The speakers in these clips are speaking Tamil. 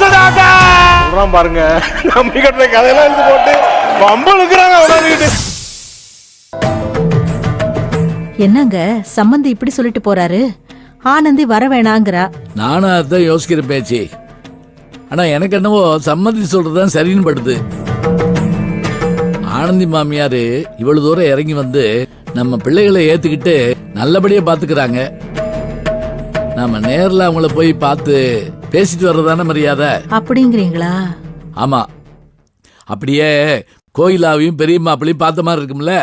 சொல்றான் பாருங்க. நம்பி கட்டுற கதையெல்லாம் எடுத்து போட்டு பம்பளுக்குறாங்க உடனே. என்னங்க சம்பந்தி இப்படி சொல்லிட்டு போறாரு? ஆனந்தி வர வேணாங்கிறா. நானும் அதான் யோசிக்கிற பேச்சு. ஆனா எனக்கு என்னவோ சம்மந்தி சொல்றதுதான் சரின்னு படுது. ஆனந்தி மாமியாரு இவ்வளவு தூரம் இறங்கி வந்து நம்ம பிள்ளைகளை ஏத்துக்கிட்டு நல்லபடியா பாத்துக்கிறாங்க. நாம நேர்ல அவங்கள போய் பார்த்து பேசிட்டு வர்றதான மரியாதை. அப்படிங்கிறீங்களா? ஆமா, அப்படியே கோயிலாவையும் பெரிய மாப்பிளையும் பார்த்த மாதிரி இருக்கும்ல.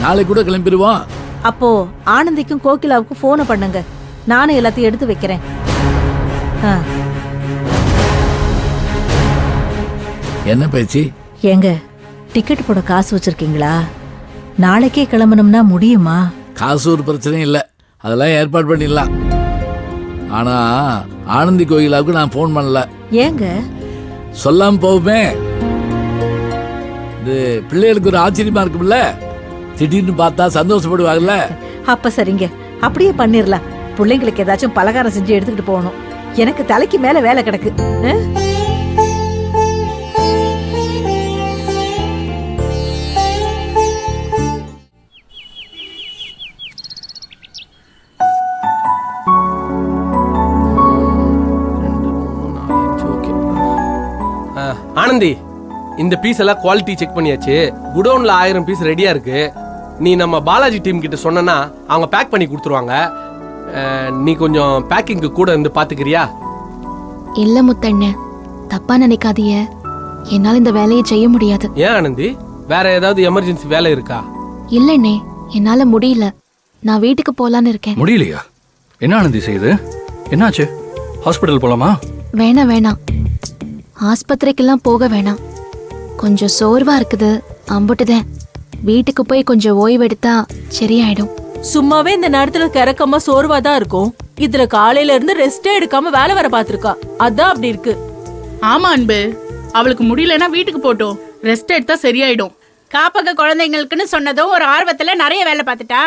நாளைக்கு கூட கிளம்பிடுவோம். அப்போ ஆனந்திக்கும் கோகிலாவுக்கும் போனை பண்ணுங்க. நானும் எல்லாத்தையும் எடுத்து வைக்கிறேன். என்ன பேச்சு? ஏங்க டிக்கெட் போட காசு வச்சிருக்கீங்களா? நாளைக்கே கிளம்பணும்னா முடியுமா? காசு ஒரு பிரச்சனையும் இல்லை, அதெல்லாம் ஏற்பாடு பண்ணிடலாம். ஆனா ஆனந்தி கோயிலாவுக்கு நான் போன் பண்ணல. ஏங்க சொல்லாம போவுமே. இது பிள்ளைகளுக்கு ஒரு ஆச்சரியமா இருக்கும்ல, திடீர்னு பார்த்தா சந்தோஷப்படுவாங்கல்ல. அப்ப சரிங்க, அப்படியே பண்ணிரலாம். பிள்ளைங்களுக்கு ஏதாச்சும் பலகாரம் செஞ்சு எடுத்துக்கிட்டு போகணும். எனக்கு தலைக்கு மேல வேலை கிடக்கு. ஆனந்தி, இந்த பீஸ் எல்லாம் குவாலிட்டி செக் பண்ணியாச்சு. குடோன்ல 1000 பீஸ் ரெடியா இருக்கு. நீ நம்ம பாலாஜி டீம் கிட்ட சொன்னா அவங்க பேக் பண்ணி கொடுத்துருவாங்க. நீ கொஞ்சம் பேக்கிங்க்கு கூட இருந்து பாத்துக்கிறியா? இல்ல முத்தண்ண, தப்பா நினைக்காதீங்க. என்னால இந்த வேலையை செய்ய முடியாது. ஏன் ஆனந்தி, வேற ஏதாவது எமர்ஜென்சி வேலை இருக்கா? இல்லண்ணே, என்னால முடியல. நான் வீட்டுக்கு போலான்னு இருக்கேன். முடியலையா? என்ன ஆனந்தி செய்யுது? என்னாச்சு? ஹாஸ்பிட்டல் போலாமா? வேணாம் வேணாம், ஆஸ்பத்திரிக்கெல்லாம் போக வேணாம். கொஞ்சம் சோர்வா இருக்குது, அம்புட்டுதான். வீட்டுக்கு போய் கொஞ்சம் ஓய்வு எடுத்தா சரியாயிடும். சும்மாவே இந்த நேரத்துல கிறக்கமா சோர்வாதான் இருக்கும். இதுல காலையில இருந்து ரெஸ்டே எடுக்காம வேலை வர பாத்துருக்கா, அதான் அப்படி இருக்கு. ஆமா அன்பு, அவளுக்கு முடியலன்னா வீட்டுக்கு போட்டோம், ரெஸ்ட் எடுத்தா சரியாயிடும். காப்பக குழந்தைங்களுக்குன்னு சொன்னதும் ஒரு ஆர்வத்துல நிறைய வேலை பார்த்துட்டா,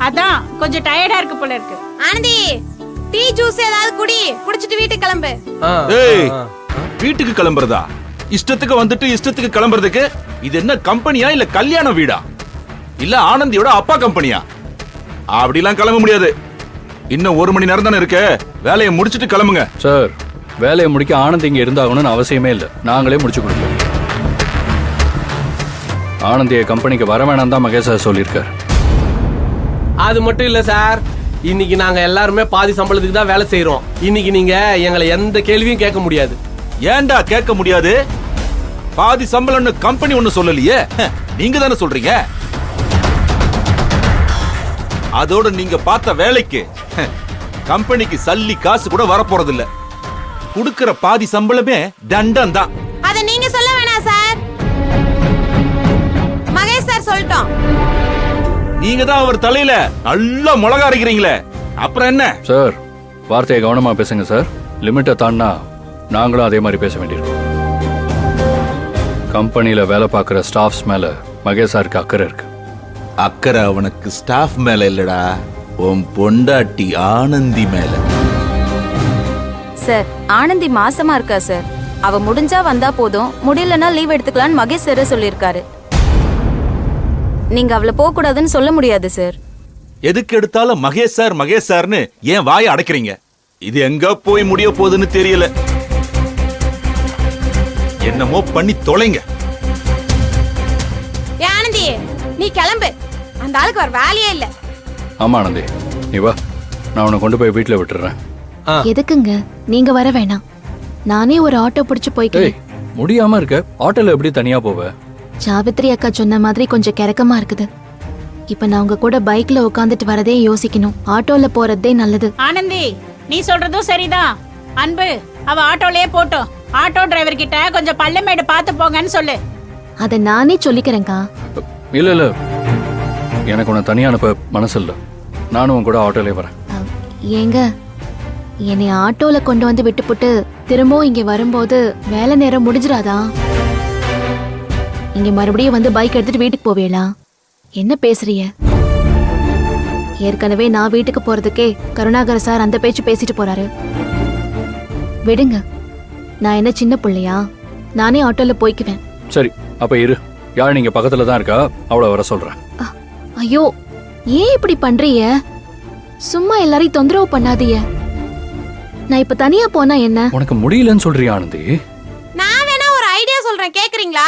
அதான் கொஞ்சம் டயர்டா இருக்கு போல இருக்கு. ஆனந்தி, டீ ஜூஸ் ஏதாவது குடிச்சிட்டு வீட்டுக்கு கிளம்பு. வீட்டுக்கு கிளம்புறதா? இஷ்டத்துக்கு வந்துட்டு இஷ்டத்துக்கு கிளம்புறதுக்கு இது என்ன கம்பெனியா இல்ல கல்யாண வீடா இல்ல ஆனந்தியோட அப்பா கம்பெனியா? அப்படிலாம் கிளம்ப முடியாது. இன்னும் 1 மணி நேரம் தானே இருக்கு. வேலையை முடிச்சிட்டு கிளம்புங்க. சார், வேலையை முடிக்க ஆனந்தி இங்க இருந்தாகணும்னு அவசியமே இல்லை, நாங்களே முடிச்சு கொடுப்போம். ஆனந்திய கம்பெனிக்கு வர வேணாம் தான் மகேஷ் சார் சொல்லியிருக்காரு. அது மட்டும் இல்ல சார், இன்னைக்கு நாங்க எல்லாருமே பாதி சம்பளத்துக்கு தான் வேலை செய்யறோம். இன்னைக்கு நீங்க எங்களை எந்த கேள்வியும் கேட்க முடியாது. ஏன்டா கேட்க முடியாது? பாதி சம்பளம்னு கம்பெனி ஒண்ணு சொல்லலையே, நீங்க தானே சொல்றீங்க. அதோட நீங்க பார்த்த வேலைக்கு கம்பெனிக்கு சல்லி காசு கூட வரப்போறது இல்ல. குடுக்கிற பாதி சம்பளமே தண்டம் தான். அத நீங்க சொல்ல வேணாம் சார், மகேஷ் சார் சொல்லட்டும். நீங்க தான் அவர் தலையில நல்லா மிளகா அரைக்கிறீங்களே, அப்புறம் என்ன? சார், வார்த்தையை கவனமா பேசுங்க சார். லிமிட்டை தாண்டா நாங்களும் அதே மாதிரி பேச வேண்டியிருக்கோம். கம்பெனியில வேலை பார்க்குற ஸ்டாஃப்ஸ் மேல மகேஷ் சாருக்கு அக்கறை இருக்கு. அக்கறை அவனுக்கு ஸ்டாஃப் மேல இல்லடா, உன் பொண்டாட்டி ஆனந்தி மேல. சார், ஆனந்தி மாசமா இருக்கா சார். அவ முடிஞ்சா வந்தா போதும், முடியலன்னா லீவ் எடுத்துக்கலான்னு மகேஷ் சார் சொல்லியிருக்காரு. நீங்க அவளை போக கூடாதுன்னு சொல்ல முடியாது சார். எதுக்கு எடுத்தாலும் மகேஷ் சார்னு ஏன் வாயை அடைக்கிறீங்க? இது எங்க போய் முடிய போகுதுன்னு தெரியல. என்னமோ பண்ணி தொலைங்க. ஆனந்தி, நீ கிளம்பு. அந்த ஆளுக்கு ஒரு வேலையே இல்ல. ஆமா ஆனந்தி, நீ வா, நான் உன்னை கொண்டு போய் வீட்டுல விட்டுறேன். எதுக்குங்க நீங்க வர வேணாம், நானே ஒரு ஆட்டோ பிடிச்சு போய்க்கிறேன். முடியாம இருக்க, ஆட்டோல எப்படி தனியா போவ? சாவித்ரி அக்கா சொன்ன மாதிரி கொஞ்சம் கிறக்கமா இருக்குது. இப்ப நான் உங்க கூட பைக்ல உட்காந்துட்டு வரதே யோசிக்கணும். ஆட்டோல போறதே நல்லது. ஆனந்தி, நீ சொல்றதும் சரிதான். அன்பு, அவ ஆட்டோலயே போட்டோம். ஆட்டோ டிரைவர் கிட்ட கொஞ்சம் பள்ளமேடு பார்த்து போங்கன்னு சொல்லு. அத நானே சொல்லிக்கிறேன்க்கா. இல்ல இல்ல, எனக்கு உன்னை தனியா அனுப்ப மனசு இல்ல. நானும் உன் கூட ஆட்டோலயே வரேன். ஏங்க, என்னை ஆட்டோல கொண்டு வந்து விட்டுப்புட்டு திரும்பவும் இங்க வரும்போது வேலை நேரம் முடிஞ்சிடாதா? இங்க மறுபடியும் வந்து பைக் எடுத்துட்டு வீட்டுக்கு போவேளா? என்ன பேசுறீங்க? ஏற்கனவே நான் வீட்டுக்கு போறதுக்கே கருணாகர சார் அந்த பேச்சு பேசிட்டு போறாரு. விடுங்க. நான் என்ன சின்ன பிள்ளையா? நானே ஆட்டோல போய்க்குவேன். சரி அப்ப இரு, யாழ் நீங்க பக்கத்துல தான் இருக்கா, அவளை வர சொல்றேன். ஐயோ, ஏன் இப்படி பண்றீங்க? சும்மா எல்லாரையும் தொந்தரவு பண்ணாதீங்க. நான் இப்ப தனியா போனா என்ன? உனக்கு முடியலன்னு சொல்றியா ஆனந்தி? நான் வேணா ஒரு ஐடியா சொல்றேன், கேக்குறீங்களா?